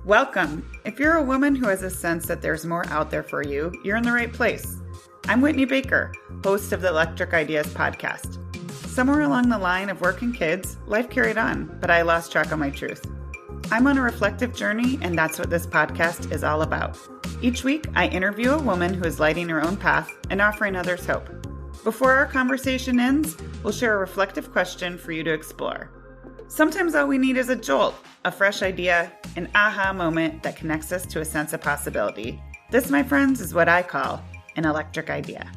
Welcome. If you're a woman who has a sense that there's more out there for you, you're in the right place. I'm Whitney Baker, host of the Electric Ideas podcast. Somewhere along the line of work and kids, life carried on, but I lost track of my truth. I'm on a reflective journey, and that's what this podcast is all about. Each week, I interview a woman who is lighting her own path and offering others hope. Before our conversation ends, we'll share a reflective question for you to explore. Sometimes all we need is a jolt, a fresh idea, an aha moment that connects us to a sense of possibility. This, my friends, is what I call an electric idea.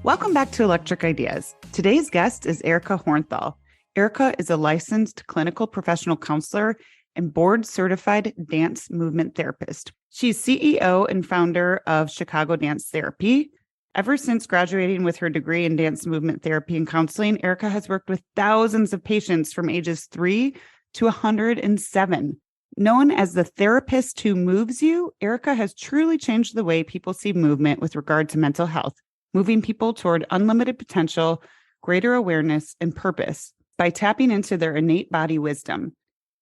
Welcome back to Electric Ideas. Today's guest is Erica Hornthal. Erica is a licensed clinical professional counselor and board-certified dance movement therapist. She's CEO and founder of Chicago Dance Therapy. Ever since graduating with her degree in dance movement therapy and counseling, Erica has worked with thousands of patients from ages 3 to 107. Known as the therapist who moves you, Erica has truly changed the way people see movement with regard to mental health, moving people toward unlimited potential, greater awareness, and purpose by tapping into their innate body wisdom.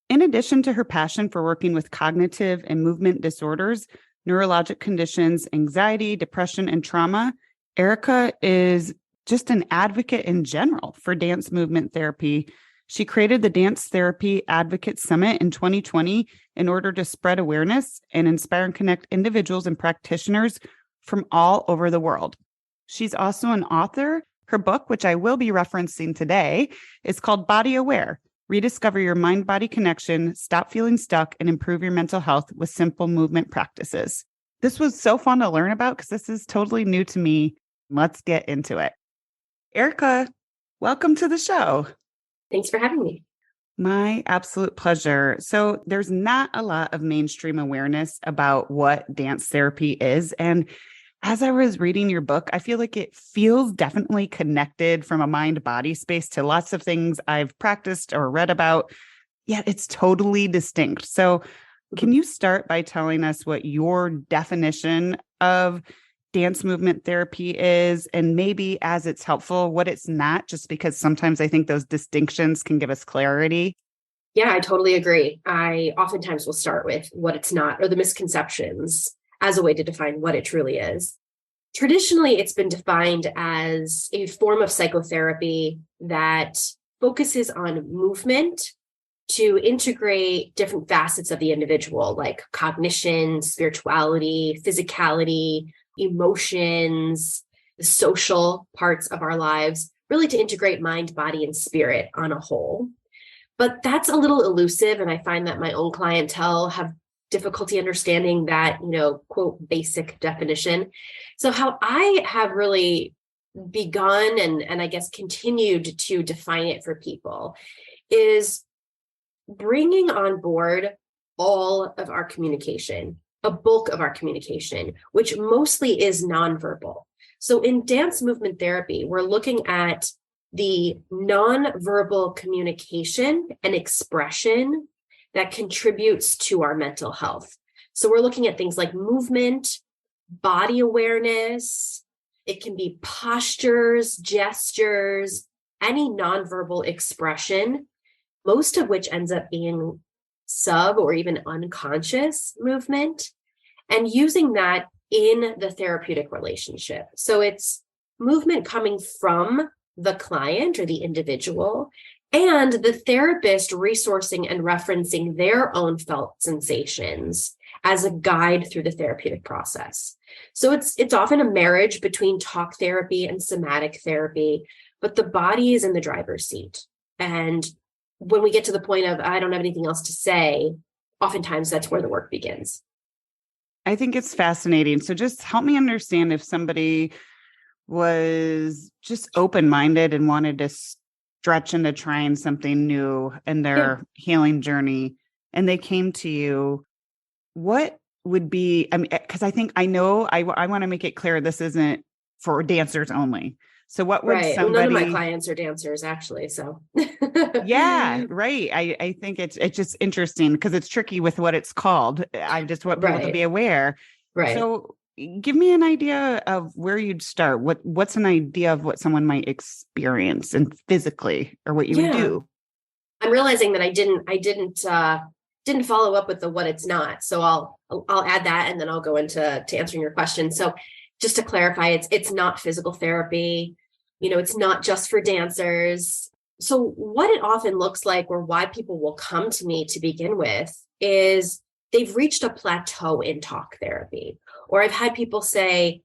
In addition to her passion for working with cognitive and movement disorders, neurologic conditions, anxiety, depression, and trauma, Erica is just an advocate in general for dance movement therapy. She created the Dance Therapy Advocate Summit in 2020 in order to spread awareness and inspire and connect individuals and practitioners from all over the world. She's also an author. Her book, which I will be referencing today, is called Body Aware: Rediscover Your Mind-Body Connection, Stop Feeling Stuck, and Improve Your Mental Health with Simple Movement Practices. This was so fun to learn about because this is totally new to me. Let's get into it. Erica, welcome to the show. Thanks for having me. My absolute pleasure. So there's not a lot of mainstream awareness about what dance therapy is. And as I was reading your book, I feel like it feels definitely connected from a mind-body space to lots of things I've practiced or read about, yet it's totally distinct. So can you start by telling us what your definition of dance movement therapy is, and maybe as it's helpful, what it's not, just because sometimes I think those distinctions can give us clarity? Yeah, I totally agree. I oftentimes will start with what it's not or the misconceptions as a way to define what it truly is. Traditionally, it's been defined as a form of psychotherapy that focuses on movement to integrate different facets of the individual, like cognition, spirituality, physicality, emotions, the social parts of our lives, really to integrate mind, body, and spirit on a whole. But that's a little elusive. And I find that my own clientele have difficulty understanding that, quote, basic definition. So how I have really begun and I guess continued to define it for people is bringing on board all of our communication, a bulk of our communication, which mostly is nonverbal. So in dance movement therapy, we're looking at the nonverbal communication and expression that contributes to our mental health. So we're looking at things like movement, body awareness. It can be postures, gestures, any nonverbal expression, most of which ends up being sub or even unconscious movement, and using that in the therapeutic relationship. So it's movement coming from the client or the individual, and the therapist resourcing and referencing their own felt sensations as a guide through the therapeutic process. So it's often a marriage between talk therapy and somatic therapy, but the body is in the driver's seat. And when we get to the point of, I don't have anything else to say, oftentimes that's where the work begins. I think it's fascinating. So just help me understand if somebody was just open-minded and wanted to stretch into trying something new in their healing journey, and they came to you, what would be, because I want to make it clear this isn't for dancers only. So what would somebody... None of my clients are dancers, actually. So yeah, right. I think it's just interesting because it's tricky with what it's called. I just want people to be aware. Right. So give me an idea of where you'd start. What's an idea of what someone might experience and physically, or what you would do? I'm realizing that I didn't didn't follow up with the what it's not. So I'll add that, and then I'll go into answering your question. So just to clarify, it's not physical therapy. It's not just for dancers. So what it often looks like, or why people will come to me to begin with, is they've reached a plateau in talk therapy. Or I've had people say,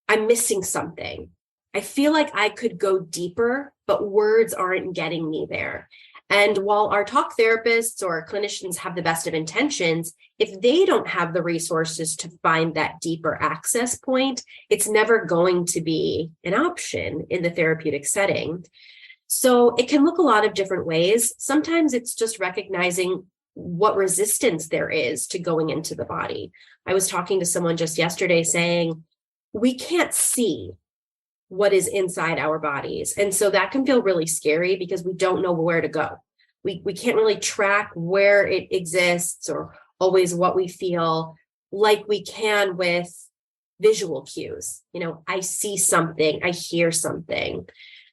I'm missing something. I feel like I could go deeper, but words aren't getting me there. And while our talk therapists or clinicians have the best of intentions, if they don't have the resources to find that deeper access point, it's never going to be an option in the therapeutic setting. So it can look a lot of different ways. Sometimes it's just recognizing what resistance there is to going into the body. I was talking to someone just yesterday saying, we can't see what is inside our bodies. And so that can feel really scary because we don't know where to go. We can't really track where it exists or always what we feel like we can with visual cues. I see something, I hear something.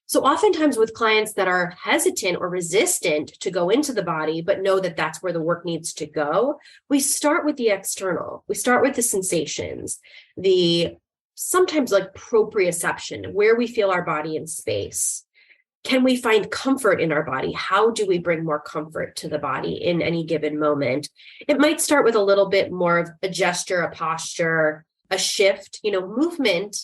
So oftentimes with clients that are hesitant or resistant to go into the body, but know that that's where the work needs to go, we start with the external. We start with the sensations, the sometimes like proprioception, where we feel our body in space. Can we find comfort in our body? How do we bring more comfort to the body in any given moment? It might start with a little bit more of a gesture, a posture, a shift. Movement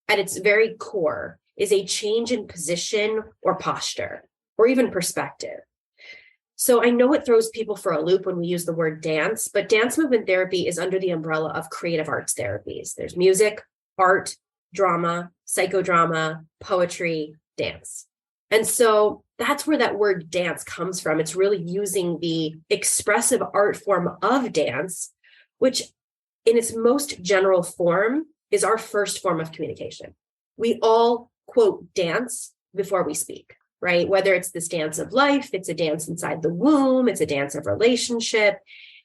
at its very core is a change in position or posture, or even perspective. So I know it throws people for a loop when we use the word dance, but dance movement therapy is under the umbrella of creative arts therapies. There's music, art, drama, psychodrama, poetry, dance. And so that's where that word dance comes from. It's really using the expressive art form of dance, which in its most general form is our first form of communication. We all quote dance before we speak, right? Whether it's this dance of life, it's a dance inside the womb, it's a dance of relationship.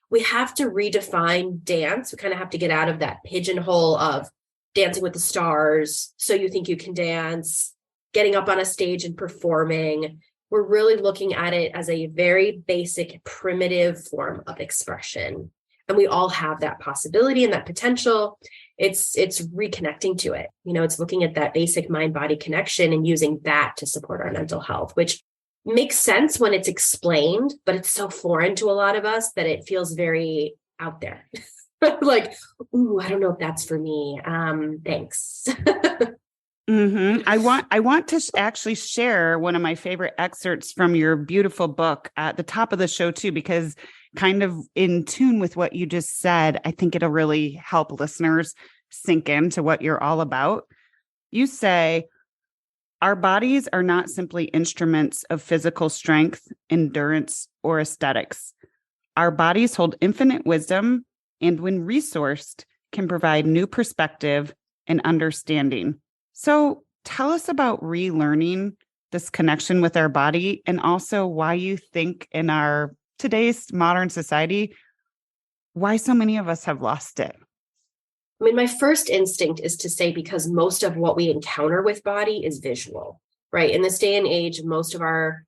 We have to redefine dance. We kind of have to get out of that pigeonhole of dancing with the stars, so you think you can dance, getting up on a stage and performing. We're really looking at it as a very basic, primitive form of expression. And we all have that possibility and that potential. It's reconnecting to it. It's looking at that basic mind-body connection and using that to support our mental health, which makes sense when it's explained, but it's so foreign to a lot of us that it feels very out there. Like, ooh, I don't know if that's for me. Thanks. Mm-hmm. I want to actually share one of my favorite excerpts from your beautiful book at the top of the show too, because kind of in tune with what you just said, I think it'll really help listeners sink into what you're all about. You say, our bodies are not simply instruments of physical strength, endurance, or aesthetics. Our bodies hold infinite wisdom and when resourced can provide new perspective and understanding. So tell us about relearning this connection with our body and also why you think in our today's modern society, why so many of us have lost it. I mean, my first instinct is to say because most of what we encounter with body is visual, right? In this day and age, most of our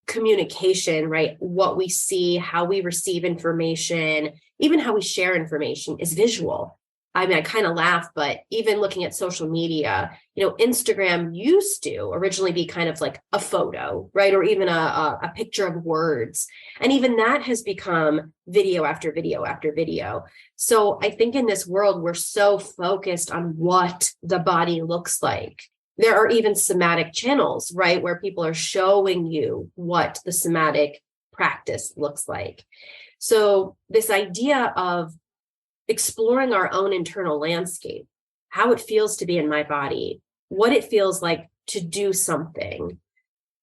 communication, right? What we see, how we receive information, even how we share information is visual. I mean, I kind of laugh, but even looking at social media, Instagram used to originally be kind of like a photo, right? Or even a picture of words. And even that has become video after video after video. So I think in this world, we're so focused on what the body looks like. There are even somatic channels, right? Where people are showing you what the somatic practice looks like. So this idea of exploring our own internal landscape, how it feels to be in my body, what it feels like to do something,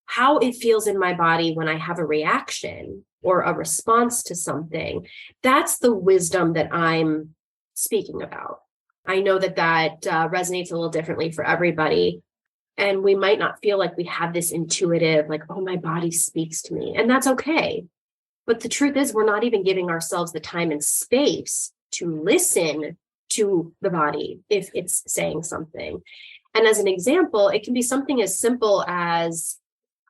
how it feels in my body when I have a reaction or a response to something. That's the wisdom that I'm speaking about. I know that resonates a little differently for everybody. And we might not feel like we have this intuitive, like, oh, my body speaks to me. And that's okay. But the truth is, we're not even giving ourselves the time and space to listen to the body if it's saying something. And as an example, it can be something as simple as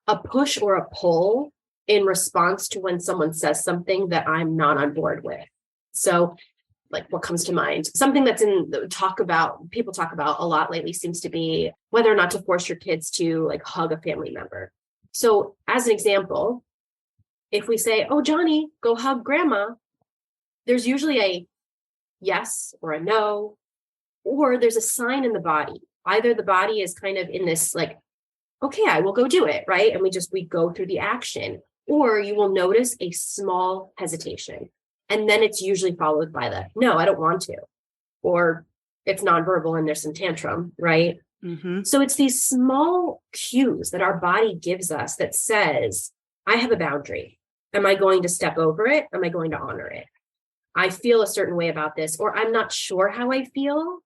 a push or a pull in response to when someone says something that I'm not on board with. So like what comes to mind, something that's people talk about a lot lately seems to be whether or not to force your kids to like hug a family member. So as an example, if we say, oh, Johnny, go hug grandma, there's usually a yes or a no, or there's a sign in the body. Either the body is kind of in this like, okay, I will go do it, right? And we go through the action, or you will notice a small hesitation. And then it's usually followed by the, no, I don't want to, or it's nonverbal and there's some tantrum, right? Mm-hmm. So it's these small cues that our body gives us that says, I have a boundary. Am I going to step over it? Am I going to honor it? I feel a certain way about this, or I'm not sure how I feel,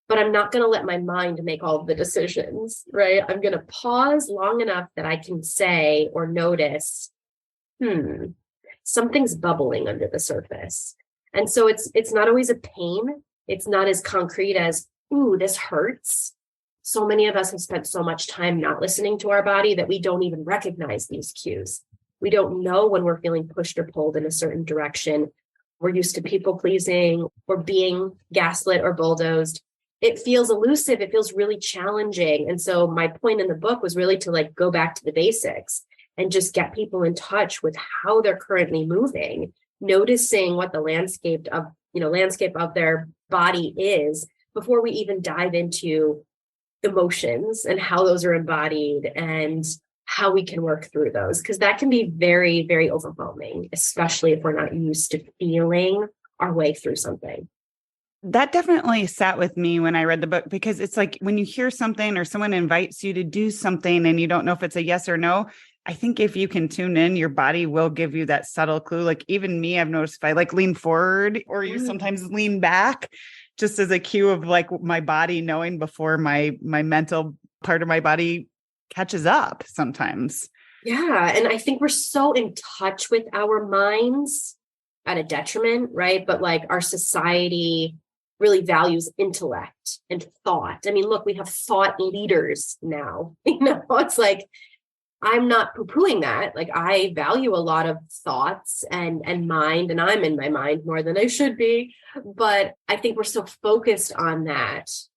but I'm not going to let my mind make all of the decisions, right? I'm going to pause long enough that I can say or notice, something's bubbling under the surface. And so it's not always a pain. It's not as concrete as, ooh, this hurts. So many of us have spent so much time not listening to our body that we don't even recognize these cues. We don't know when we're feeling pushed or pulled in a certain direction. We're used to people pleasing or being gaslit or bulldozed. It feels elusive. It feels really challenging. And so my point in the book was really to like go back to the basics and just get people in touch with how they're currently moving, noticing what the landscape of their body is before we even dive into emotions and how those are embodied and how we can work through those, because that can be very, very overwhelming, especially if we're not used to feeling our way through something. That definitely sat with me when I read the book, because it's like when you hear something or someone invites you to do something and you don't know if it's a yes or no, I think if you can tune in, your body will give you that subtle clue. Like even me, I've noticed if I like lean forward or you sometimes lean back, just as a cue of like my body knowing before my mental part of my body catches up sometimes. Yeah. And I think we're so in touch with our minds at a detriment, right? But like our society really values intellect and thought. I mean, look, we have thought leaders now. It's like, I'm not poo-pooing that. Like I value a lot of thoughts and mind, and I'm in my mind more than I should be. But I think we're so focused on that's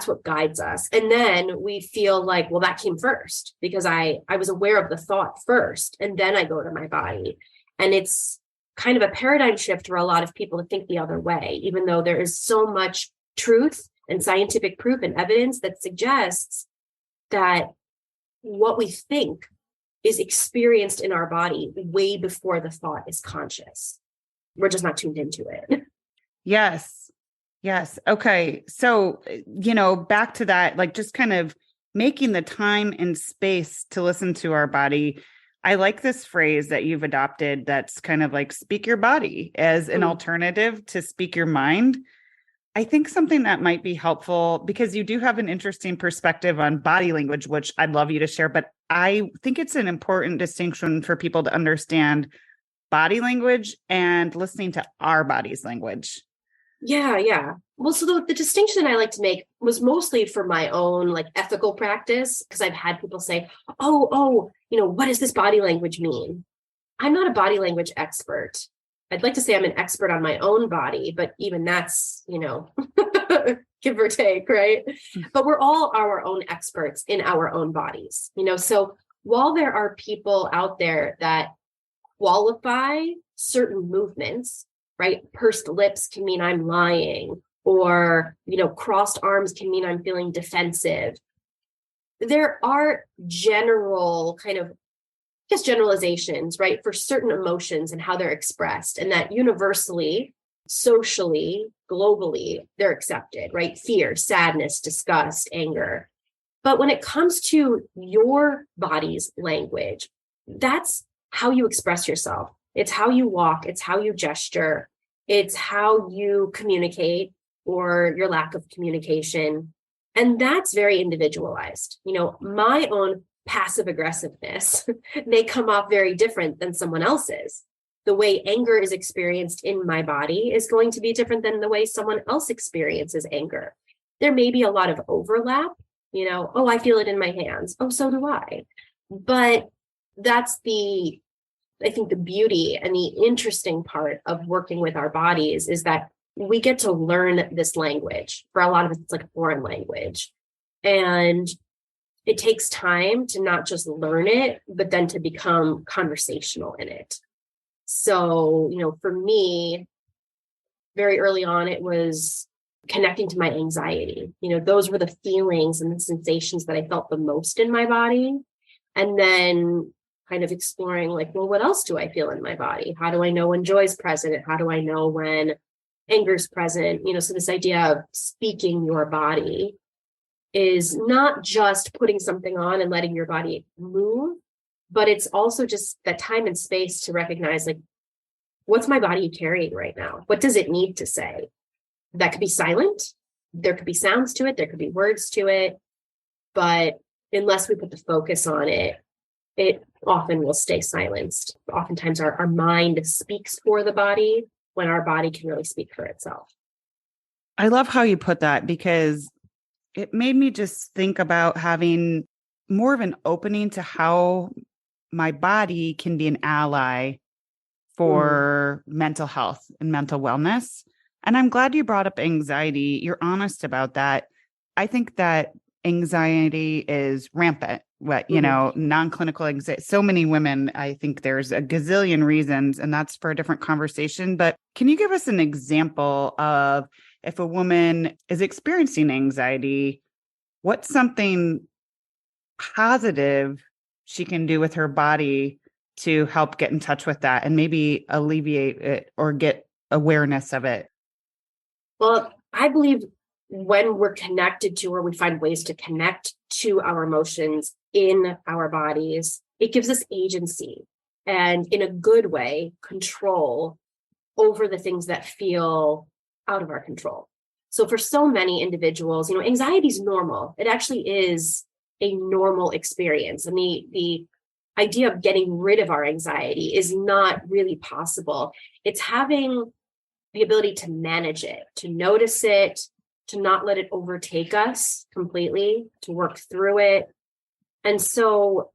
what guides us. And then we feel like, well, that came first because I was aware of the thought first, and then I go to my body. And it's kind of a paradigm shift for a lot of people to think the other way, even though there is so much truth and scientific proof and evidence that suggests that what we think is experienced in our body way before the thought is conscious. We're just not tuned into it. Yes. Okay. So, back to that, like just kind of making the time and space to listen to our body. I like this phrase that you've adopted that's kind of like speak your body as an alternative to speak your mind. I think something that might be helpful, because you do have an interesting perspective on body language, which I'd love you to share, but I think it's an important distinction for people to understand body language and listening to our body's language. Yeah. Well, so the distinction I like to make was mostly for my own like ethical practice, because I've had people say, oh, what does this body language mean? I'm not a body language expert. I'd like to say I'm an expert on my own body, but even that's, give or take, right? But we're all our own experts in our own bodies, so while there are people out there that qualify certain movements, right? Pursed lips can mean I'm lying, or, crossed arms can mean I'm feeling defensive. There are general kind of generalizations, right, for certain emotions and how they're expressed, and that universally, socially, globally, they're accepted, right? Fear, sadness, disgust, anger. But when it comes to your body's language, that's how you express yourself. It's how you walk. It's how you gesture. It's how you communicate, or your lack of communication. And that's very individualized. My own passive aggressiveness may come off very different than someone else's. The way anger is experienced in my body is going to be different than the way someone else experiences anger. There may be a lot of overlap, I feel it in my hands. Oh, so do I. But that's I think the beauty and the interesting part of working with our bodies is that we get to learn this language. For a lot of us, it's like a foreign language. And it takes time to not just learn it, but then to become conversational in it. So, for me, very early on, it was connecting to my anxiety. Those were the feelings and the sensations that I felt the most in my body. And then kind of exploring like, well, what else do I feel in my body? How do I know when joy is present? How do I know when anger is present? So this idea of speaking your body is not just putting something on and letting your body move, but it's also just that time and space to recognize, like, what's my body carrying right now? What does it need to say? That could be silent. There could be sounds to it. There could be words to it. But unless we put the focus on it, it often will stay silenced. Oftentimes our mind speaks for the body when our body can really speak for itself. I love how you put that, because it made me just think about having more of an opening to how my body can be an ally for mental health and mental wellness. And I'm glad you brought up anxiety. You're honest about that. I think that anxiety is rampant. Non-clinical anxiety. So many women, I think there's a gazillion reasons, and that's for a different conversation. But can you give us an example of if a woman is experiencing anxiety, what's something positive she can do with her body to help get in touch with that and maybe alleviate it or get awareness of it? Well, I believe when we're connected to, or we find ways to connect to our emotions in our bodies, it gives us agency and, in a good way, control over the things that feel out of our control. So for so many individuals, anxiety is normal. It actually is a normal experience. And the idea of getting rid of our anxiety is not really possible. It's having the ability to manage it, to notice it, to not let it overtake us completely, to work through it. And so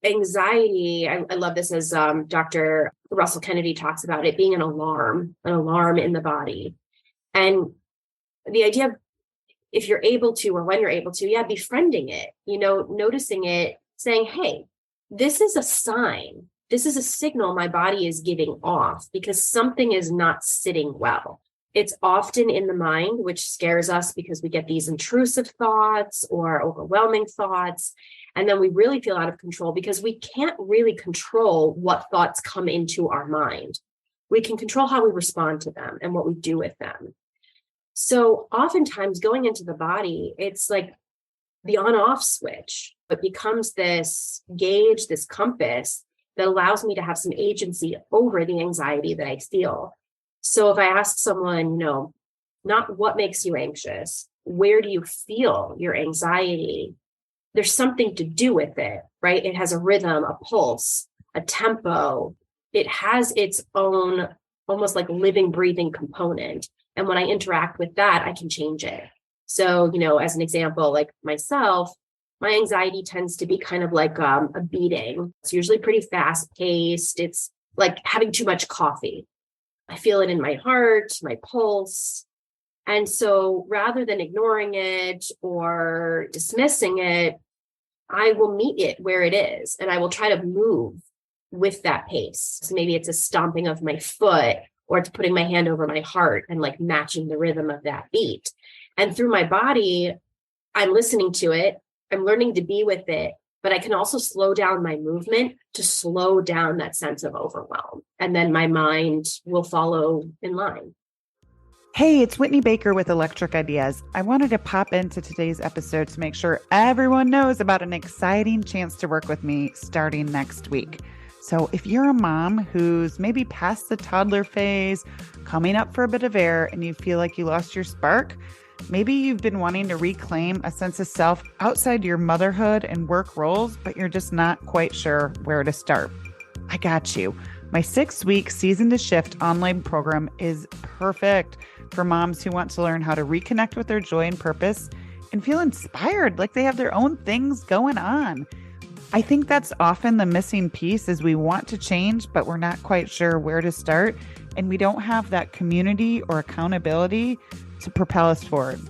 anxiety, I love this as Dr. Russell Kennedy talks about it being an alarm in the body. And the idea of, if you're able to, or when you're able to, befriending it, noticing it, saying, hey, this is a sign. This is a signal my body is giving off because something is not sitting well. It's often in the mind, which scares us because we get these intrusive thoughts or overwhelming thoughts. And then we really feel out of control because we can't really control what thoughts come into our mind. We can control how we respond to them and what we do with them. So oftentimes going into the body, it's like the on-off switch. It becomes this gauge, this compass that allows me to have some agency over the anxiety that I feel. So if I ask someone, not what makes you anxious, where do you feel your anxiety? There's something to do with it, right? It has a rhythm, a pulse, a tempo. It has its own almost like living, breathing component. And when I interact with that, I can change it. So, as an example, like myself, my anxiety tends to be kind of like a beating. It's usually pretty fast paced. It's like having too much coffee. I feel it in my heart, my pulse. And so rather than ignoring it or dismissing it, I will meet it where it is. And I will try to move with that pace. So maybe it's a stomping of my foot, or it's putting my hand over my heart and like matching the rhythm of that beat. And through my body, I'm listening to it. I'm learning to be with it, but I can also slow down my movement to slow down that sense of overwhelm. And then my mind will follow in line. Hey, it's Whitney Baker with Electric Ideas. I wanted to pop into today's episode to make sure everyone knows about an exciting chance to work with me starting next week. So if you're a mom who's maybe past the toddler phase, coming up for a bit of air, and you feel like you lost your spark, maybe you've been wanting to reclaim a sense of self outside your motherhood and work roles, but you're just not quite sure where to start. I got you. My 6-week Season to Shift online program is perfect for moms who want to learn how to reconnect with their joy and purpose and feel inspired, like they have their own things going on. I think that's often the missing piece is we want to change, but we're not quite sure where to start. And we don't have that community or accountability to propel us forward.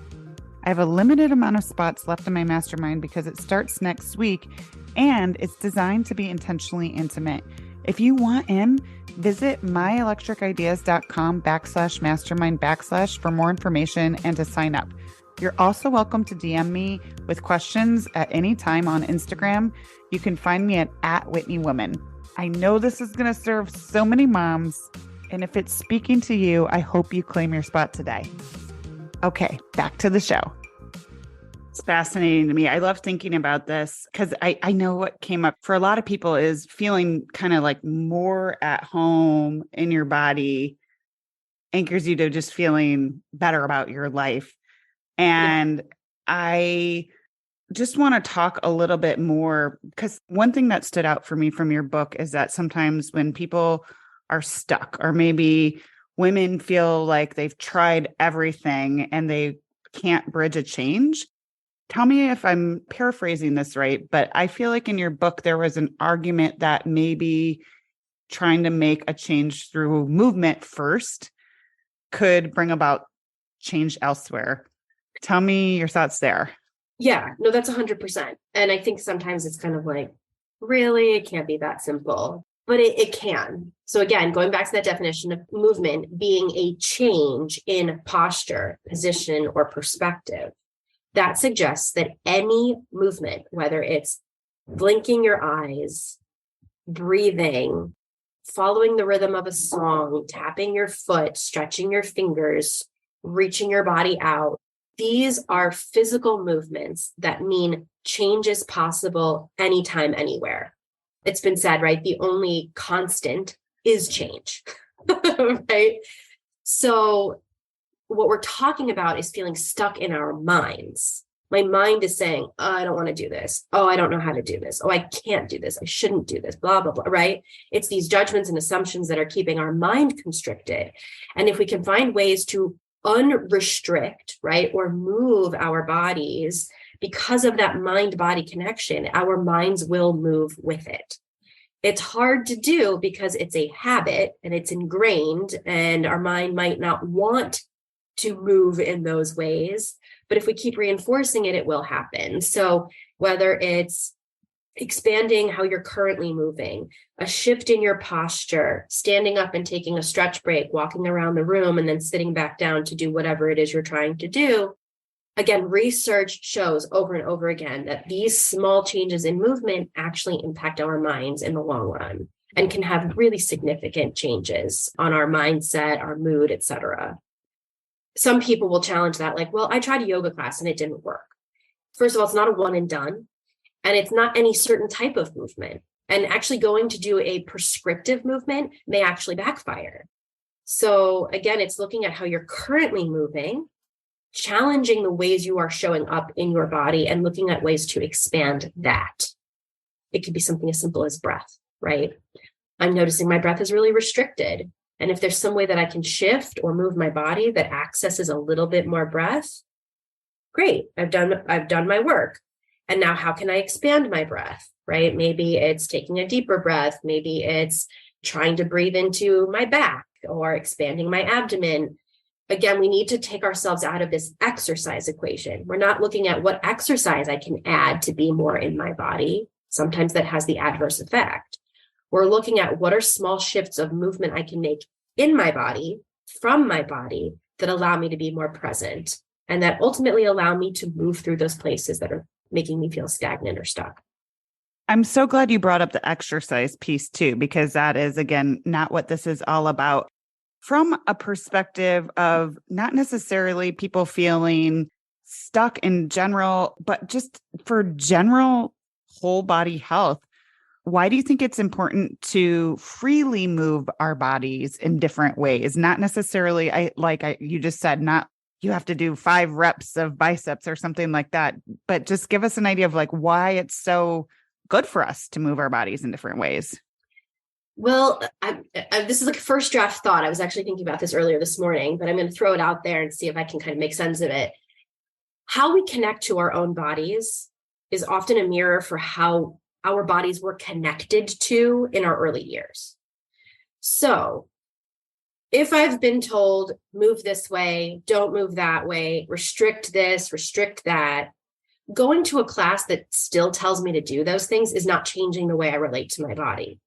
I have a limited amount of spots left in my mastermind because it starts next week and it's designed to be intentionally intimate. If you want in, visit myelectricideas.com/mastermind/ for more information and to sign up. You're also welcome to DM me with questions at any time on Instagram. You can find me at @WhitneyWoman. I know this is going to serve so many moms, and if it's speaking to you, I hope you claim your spot today. Okay, back to the show. It's fascinating to me. I love thinking about this because I know what came up for a lot of people is feeling kind of like more at home in your body anchors you to just feeling better about your life. And I just want to talk a little bit more because one thing that stood out for me from your book is that sometimes when people are stuck or maybe women feel like they've tried everything and they can't bridge a change. Tell me if I'm paraphrasing this right, but I feel like in your book, there was an argument that maybe trying to make a change through movement first could bring about change elsewhere. Tell me your thoughts there. Yeah, no, that's 100%. And I think sometimes it's kind of like, really, it can't be that simple, but it can. So again, going back to that definition of movement being a change in posture, position, or perspective, that suggests that any movement, whether it's blinking your eyes, breathing, following the rhythm of a song, tapping your foot, stretching your fingers, reaching your body out, these are physical movements that mean change is possible anytime, anywhere. It's been said, right? The only constant is change, right? So what we're talking about is feeling stuck in our minds. My mind is saying, oh, I don't want to do this. Oh, I don't know how to do this. Oh, I can't do this. I shouldn't do this, blah, blah, blah, right? It's these judgments and assumptions that are keeping our mind constricted. And if we can find ways to unrestrict, right, or move our bodies because of that mind-body connection, our minds will move with it. It's hard to do because it's a habit and it's ingrained and our mind might not want to move in those ways. But if we keep reinforcing it, it will happen. So whether it's expanding how you're currently moving, a shift in your posture, standing up and taking a stretch break, walking around the room, and then sitting back down to do whatever it is you're trying to do. Again, research shows over and over again that these small changes in movement actually impact our minds in the long run and can have really significant changes on our mindset, our mood, etc. Some people will challenge that, like, well, I tried a yoga class and it didn't work. First of all, it's not a one and done, and it's not any certain type of movement. And actually going to do a prescriptive movement may actually backfire. So again, it's looking at how you're currently moving, challenging the ways you are showing up in your body and looking at ways to expand that. It could be something as simple as breath, right? I'm noticing my breath is really restricted. And if there's some way that I can shift or move my body that accesses a little bit more breath, great, I've done my work. And now how can I expand my breath, right? Maybe it's taking a deeper breath. Maybe it's trying to breathe into my back or expanding my abdomen. Again, we need to take ourselves out of this exercise equation. We're not looking at what exercise I can add to be more in my body. Sometimes that has the adverse effect. We're looking at what are small shifts of movement I can make in my body, from my body, that allow me to be more present and that ultimately allow me to move through those places that are making me feel stagnant or stuck. I'm so glad you brought up the exercise piece too, because that is, again, not what this is all about. From a perspective of not necessarily people feeling stuck in general, but just for general whole body health, why do you think it's important to freely move our bodies in different ways? Not necessarily, you just said, not you have to do 5 reps of biceps or something like that, but just give us an idea of like why it's so good for us to move our bodies in different ways. Well, this is like a first draft thought. I was actually thinking about this earlier this morning, but I'm going to throw it out there and see if I can kind of make sense of it. How we connect to our own bodies is often a mirror for how our bodies were connected to in our early years. So if I've been told, move this way, don't move that way, restrict this, restrict that, going to a class that still tells me to do those things is not changing the way I relate to my body.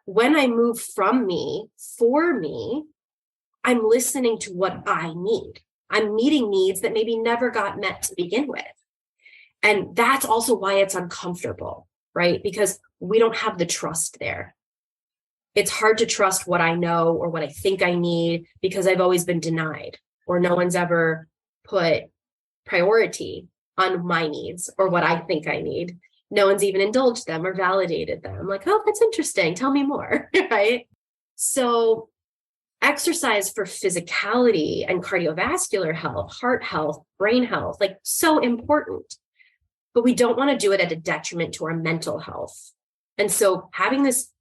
When I move from me, for me, I'm listening to what I need. I'm meeting needs that maybe never got met to begin with. And that's also why it's uncomfortable, right? Because we don't have the trust there. It's hard to trust what I know or what I think I need because I've always been denied, or no one's ever put priority on my needs or what I think I need. No one's even indulged them or validated them. I'm like, oh, that's interesting. Tell me more, right? So exercise for physicality and cardiovascular health, heart health, brain health, like so important. But we don't want to do it at a detriment to our mental health. And so having this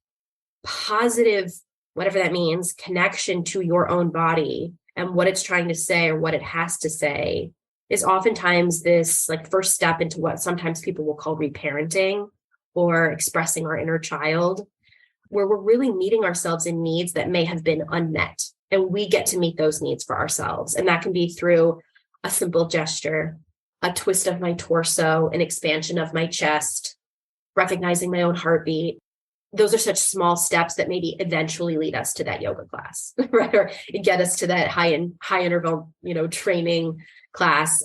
positive, whatever that means, connection to your own body and what it's trying to say or what it has to say is oftentimes this like first step into what sometimes people will call reparenting or expressing our inner child, where we're really meeting ourselves in needs that may have been unmet. And we get to meet those needs for ourselves. And that can be through a simple gesture, a twist of my torso, an expansion of my chest, recognizing my own heartbeat. Those are such small steps that maybe eventually lead us to that yoga class, right? Or get us to that high interval, training class.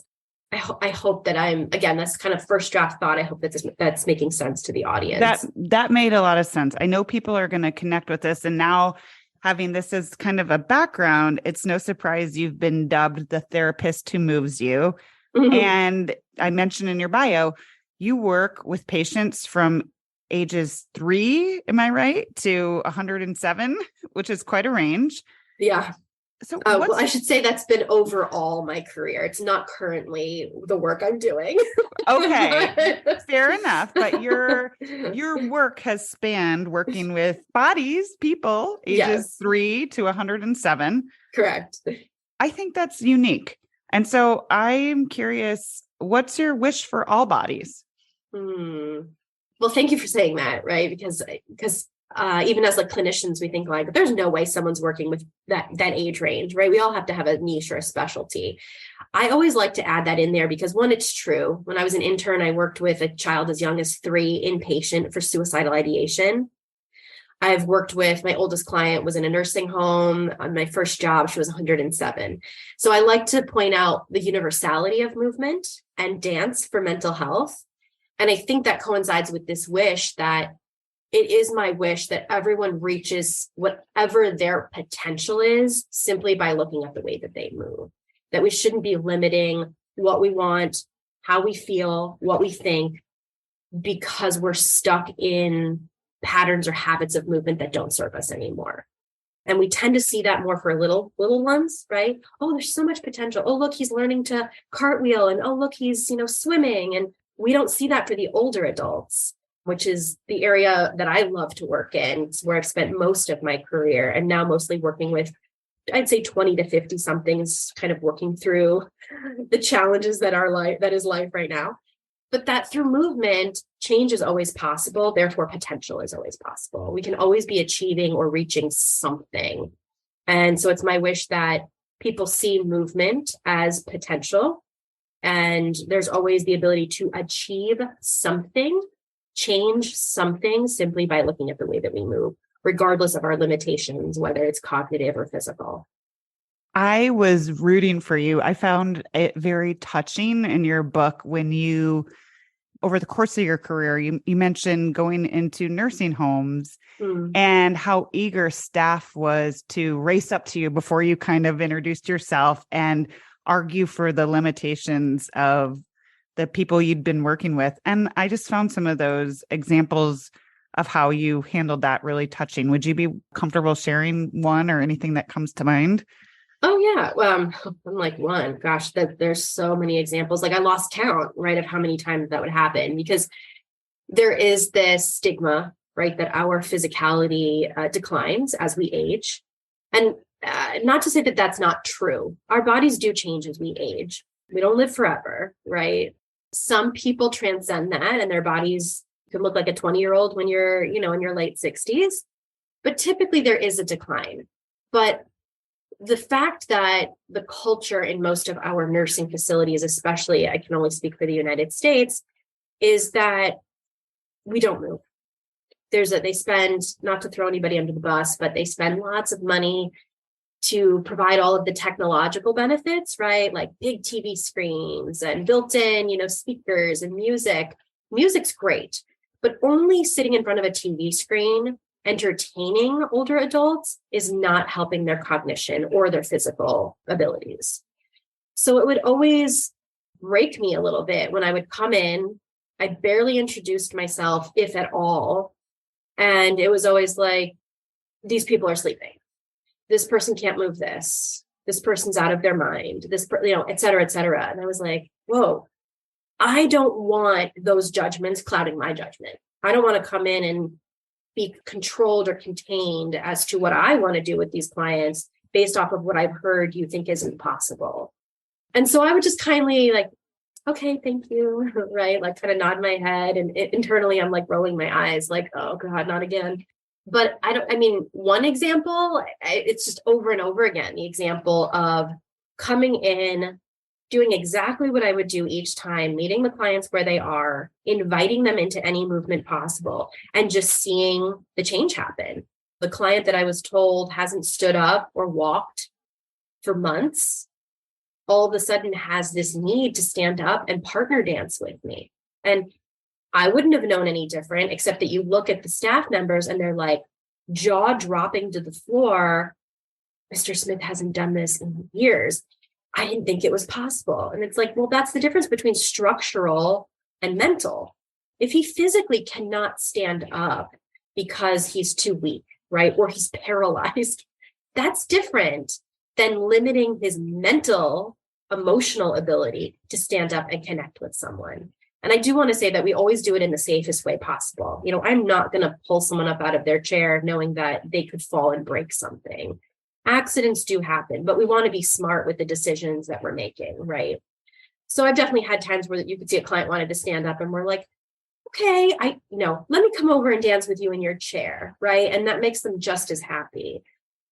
I hope that that's kind of first draft thought. I hope that's making sense to the audience. That made a lot of sense. I know people are going to connect with this, and now having this as kind of a background, it's no surprise you've been dubbed the therapist who moves you. Mm-hmm. And I mentioned in your bio, you work with patients from ages 3, am I right, to 107, which is quite a range. Yeah. So well, I should say that's been overall my career. It's not currently the work I'm doing. Okay, fair enough. But your work has spanned working with people, ages 3 to 107. Correct. I think that's unique. And so I'm curious, what's your wish for all bodies? Well, thank you for saying that, right? Because even as like clinicians, we think like, there's no way someone's working with that age range, right? We all have to have a niche or a specialty. I always like to add that in there because one, it's true. When I was an intern, I worked with a child as young as 3 inpatient for suicidal ideation. I've worked with, my oldest client was in a nursing home. On my first job, she was 107. So I like to point out the universality of movement and dance for mental health. And I think that coincides with this wish that it is my wish that everyone reaches whatever their potential is simply by looking at the way that they move, that we shouldn't be limiting what we want, how we feel, what we think, because we're stuck in patterns or habits of movement that don't serve us anymore. And we tend to see that more for little ones, right? Oh, there's so much potential. Oh, look, he's learning to cartwheel. And oh, look, he's, swimming. And we don't see that for the older adults, which is the area that I love to work in. It's where I've spent most of my career, and now mostly working with, I'd say 20 to 50 somethings, kind of working through the challenges that is life right now. But that through movement, change is always possible. Therefore, potential is always possible. We can always be achieving or reaching something. And so it's my wish that people see movement as potential. And there's always the ability to achieve something, change something simply by looking at the way that we move, regardless of our limitations, whether it's cognitive or physical. I was rooting for you. I found it very touching in your book when you, over the course of your career, you mentioned going into nursing homes and how eager staff was to race up to you before you kind of introduced yourself and argue for the limitations of the people you'd been working with. And I just found some of those examples of how you handled that really touching. Would you be comfortable sharing one or anything that comes to mind? Oh, yeah. Well, I'm like, one, gosh, there's so many examples. Like I lost count, right, of how many times that would happen, because there is this stigma, right, that our physicality declines as we age. And not to say that that's not true. Our bodies do change as we age. We don't live forever, right? Some people transcend that and their bodies You can look like a 20-year-old when you're, in your late 60s, but typically there is a decline. But the fact that the culture in most of our nursing facilities, especially, I can only speak for the United States, is that we don't move. They spend, not to throw anybody under the bus, but they spend lots of money to provide all of the technological benefits, right? Like big TV screens and built-in, speakers and music. Music's great, but only sitting in front of a TV screen entertaining older adults is not helping their cognition or their physical abilities. So it would always break me a little bit when I would come in. I barely introduced myself, if at all. And it was always like, these people are sleeping. This person can't move this. This person's out of their mind, et cetera, et cetera. And I was like, whoa, I don't want those judgments clouding my judgment. I don't want to come in and be controlled or contained as to what I want to do with these clients based off of what I've heard you think isn't possible. And so I would just kindly like, okay, thank you, right? Like kind of nod my head, and internally I'm like rolling my eyes like, oh God, not again. But one example, it's just over and over again, the example of coming in, doing exactly what I would do each time, meeting the clients where they are, inviting them into any movement possible, and just seeing the change happen. The client that I was told hasn't stood up or walked for months, all of a sudden has this need to stand up and partner dance with me. And I wouldn't have known any different, except that you look at the staff members and they're like jaw dropping to the floor. Mr. Smith hasn't done this in years. I didn't think it was possible. And it's like, well, that's the difference between structural and mental. If he physically cannot stand up because he's too weak, right? Or he's paralyzed, that's different than limiting his mental, emotional ability to stand up and connect with someone. And I do want to say that we always do it in the safest way possible. I'm not going to pull someone up out of their chair knowing that they could fall and break something. Accidents do happen, but we want to be smart with the decisions that we're making, right? So I've definitely had times where you could see a client wanted to stand up and we're like, okay, let me come over and dance with you in your chair, right? And that makes them just as happy.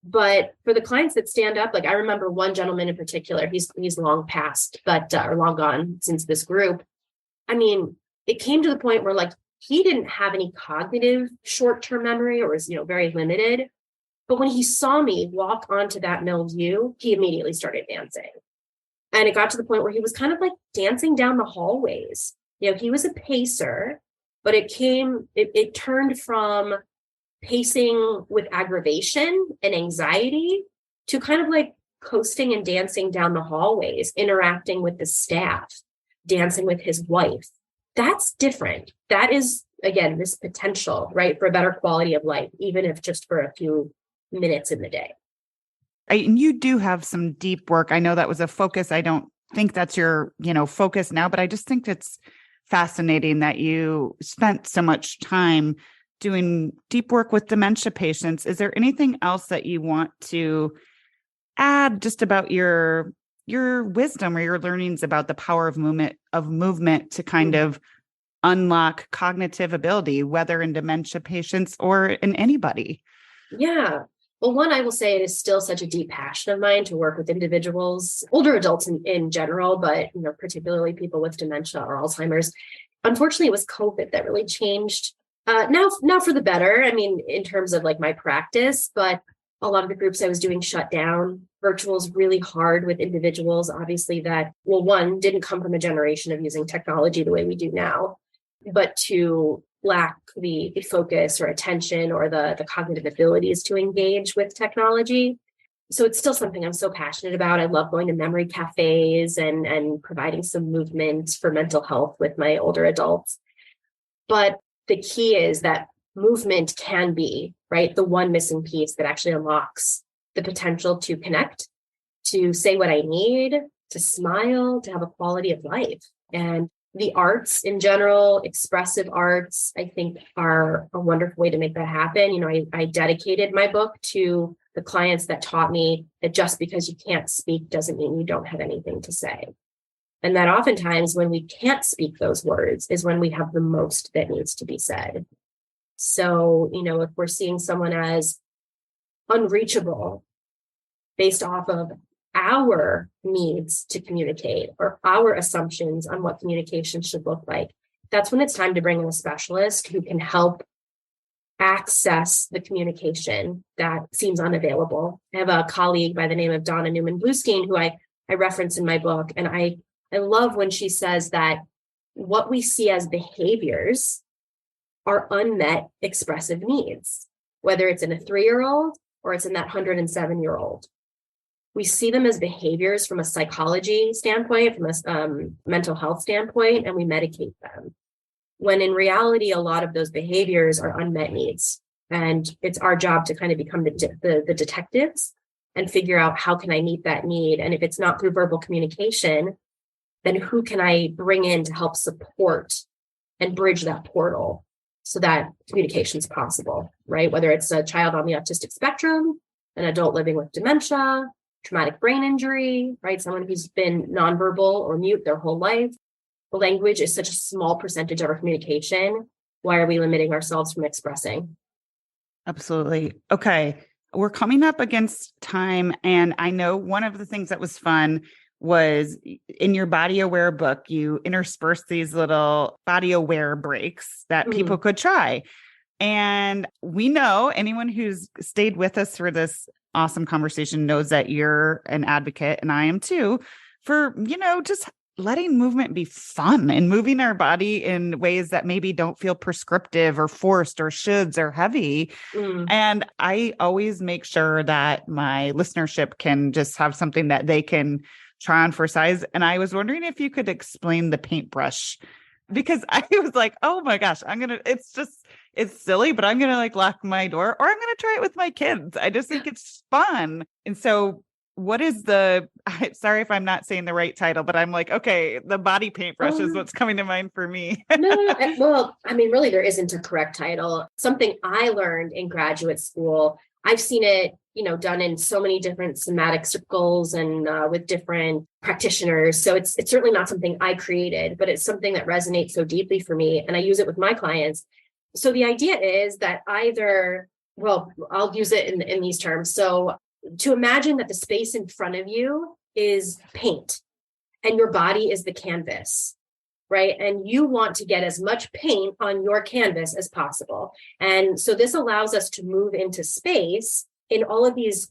But for the clients that stand up, like I remember one gentleman in particular, he's long passed, or long gone since this group. It came to the point where like he didn't have any cognitive short-term memory, or was, very limited. But when he saw me walk onto that milieu, he immediately started dancing. And it got to the point where he was kind of like dancing down the hallways. He was a pacer, but it turned from pacing with aggravation and anxiety to kind of like coasting and dancing down the hallways, interacting with the staff, dancing with his wife. That's different. That is, again, this potential, right, for a better quality of life, even if just for a few minutes in the day. And you do have some deep work. I know that was a focus. I don't think that's your, focus now, but I just think it's fascinating that you spent so much time doing deep work with dementia patients. Is there anything else that you want to add just about your wisdom or your learnings about the power of movement to kind of unlock cognitive ability, whether in dementia patients or in anybody? Yeah. Well, one, I will say it is still such a deep passion of mine to work with individuals, older adults in general, but particularly people with dementia or Alzheimer's. Unfortunately, it was COVID that really changed. Now for the better. In terms of like my practice, but a lot of the groups I was doing shut down. Virtual is really hard with individuals, obviously, that, well, one, didn't come from a generation of using technology the way we do now, but two, lack the focus or attention or the cognitive abilities to engage with technology. So it's still something I'm so passionate about. I love going to memory cafes and providing some movement for mental health with my older adults. But the key is that movement can be, right, the one missing piece that actually unlocks the potential to connect, to say what I need, to smile, to have a quality of life. And the arts in general, expressive arts, I think are a wonderful way to make that happen. I dedicated my book to the clients that taught me that just because you can't speak doesn't mean you don't have anything to say. And that oftentimes when we can't speak those words is when we have the most that needs to be said. So, if we're seeing someone as unreachable based off of our needs to communicate or our assumptions on what communication should look like, that's when it's time to bring in a specialist who can help access the communication that seems unavailable. I have a colleague by the name of Donna Newman-Bluestein, who I reference in my book. And I love when she says that what we see as behaviors are unmet expressive needs, whether it's in a 3-year-old or it's in that 107-year-old. We see them as behaviors from a psychology standpoint, from a mental health standpoint, and we medicate them. When in reality, a lot of those behaviors are unmet needs. And it's our job to kind of become the detectives and figure out how can I meet that need. And if it's not through verbal communication, then who can I bring in to help support and bridge that portal so that communication is possible, right? Whether it's a child on the autistic spectrum, an adult living with dementia, traumatic brain injury, right? Someone who's been nonverbal or mute their whole life. The language is such a small percentage of our communication. Why are we limiting ourselves from expressing? Absolutely. Okay. We're coming up against time. And I know one of the things that was fun was in your body aware book, you intersperse these little body aware breaks that people could try. And we know anyone who's stayed with us through this awesome conversation knows that you're an advocate, and I am too, for, just letting movement be fun and moving our body in ways that maybe don't feel prescriptive or forced or shoulds or heavy. And I always make sure that my listenership can just have something that they can try on for size. And I was wondering if you could explain the paintbrush, because I was like, oh my gosh, it's silly, but I'm going to lock my door, or I'm going to try it with my kids. I just think it's fun. And so what is sorry if I'm not saying the right title, but I'm like, okay, the body paintbrush is what's coming to mind for me. No. Well, really, there isn't a correct title. Something I learned in graduate school, I've seen it, done in so many different somatic circles and with different practitioners. So it's certainly not something I created, but it's something that resonates so deeply for me. And I use it with my clients. So the idea is that I'll use it in these terms. So to imagine that the space in front of you is paint and your body is the canvas, right? And you want to get as much paint on your canvas as possible. And so this allows us to move into space in all of these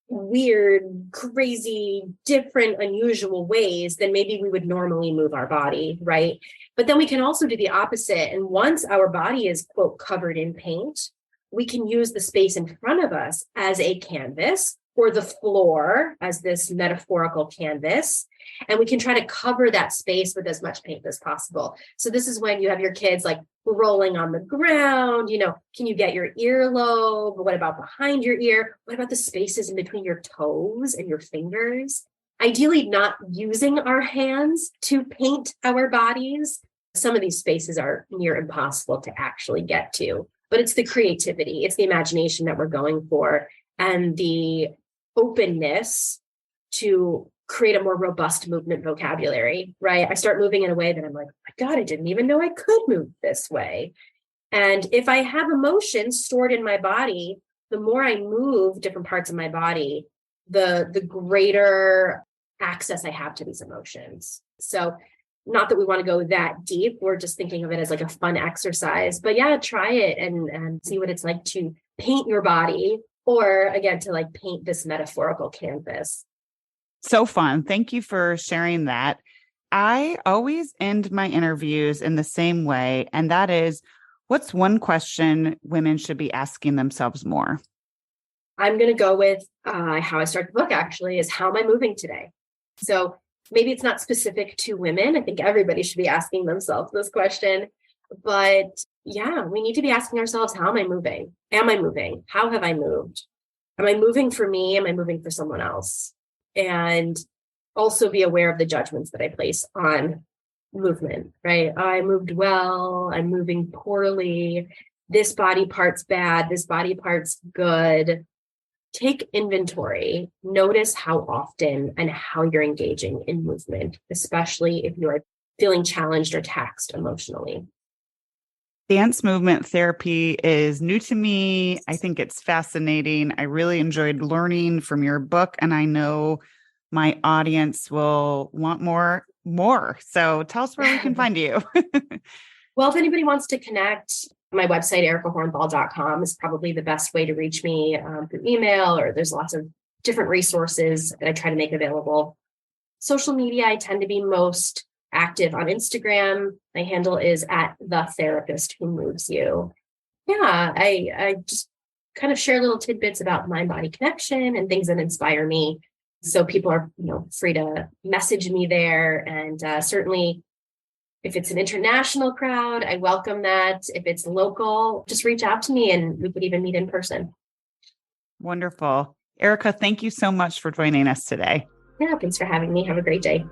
weird, crazy, different, unusual ways than maybe we would normally move our body, right? But then we can also do the opposite. And once our body is, quote, covered in paint, we can use the space in front of us as a canvas, or the floor as this metaphorical canvas. And we can try to cover that space with as much paint as possible. So this is when you have your kids rolling on the ground, can you get your earlobe? What about behind your ear? What about the spaces in between your toes and your fingers? Ideally, not using our hands to paint our bodies. Some of these spaces are near impossible to actually get to, but it's the creativity, it's the imagination that we're going for, and the openness to create a more robust movement vocabulary, right? I start moving in a way that I'm like, oh my God, I didn't even know I could move this way. And if I have emotions stored in my body, the more I move different parts of my body, the greater access I have to these emotions. So not that we want to go that deep. We're just thinking of it as a fun exercise, but yeah, try it and see what it's like to paint your body, or again, to paint this metaphorical canvas. So fun. Thank you for sharing that. I always end my interviews in the same way, and that is, what's one question women should be asking themselves more? I'm going to go with how I start the book, actually, is how am I moving today? So maybe it's not specific to women. I think everybody should be asking themselves this question. But yeah, we need to be asking ourselves, how am I moving? Am I moving? How have I moved? Am I moving for me? Am I moving for someone else? And also be aware of the judgments that I place on movement, right? I moved well, I'm moving poorly. This body part's bad, this body part's good. take inventory, notice how often and how you're engaging in movement, especially if you are feeling challenged or taxed emotionally. Dance movement therapy is new to me. I think it's fascinating. I really enjoyed learning from your book, and I know my audience will want more. So tell us where we can find you. Well, if anybody wants to connect, my website, ericahornthal.com, is probably the best way to reach me through email, or there's lots of different resources that I try to make available. Social media, I tend to be most active on Instagram. My handle is @thetherapistwhomovesyou. Yeah, I just kind of share little tidbits about mind-body connection and things that inspire me. So people are, free to message me there. And certainly if it's an international crowd, I welcome that. If it's local, just reach out to me and we could even meet in person. Wonderful. Erica, thank you so much for joining us today. Yeah, thanks for having me. Have a great day.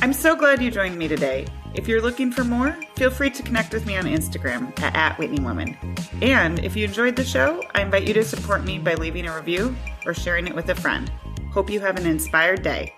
I'm so glad you joined me today. If you're looking for more, feel free to connect with me on Instagram @WhitneyWoman. And if you enjoyed the show, I invite you to support me by leaving a review or sharing it with a friend. Hope you have an inspired day.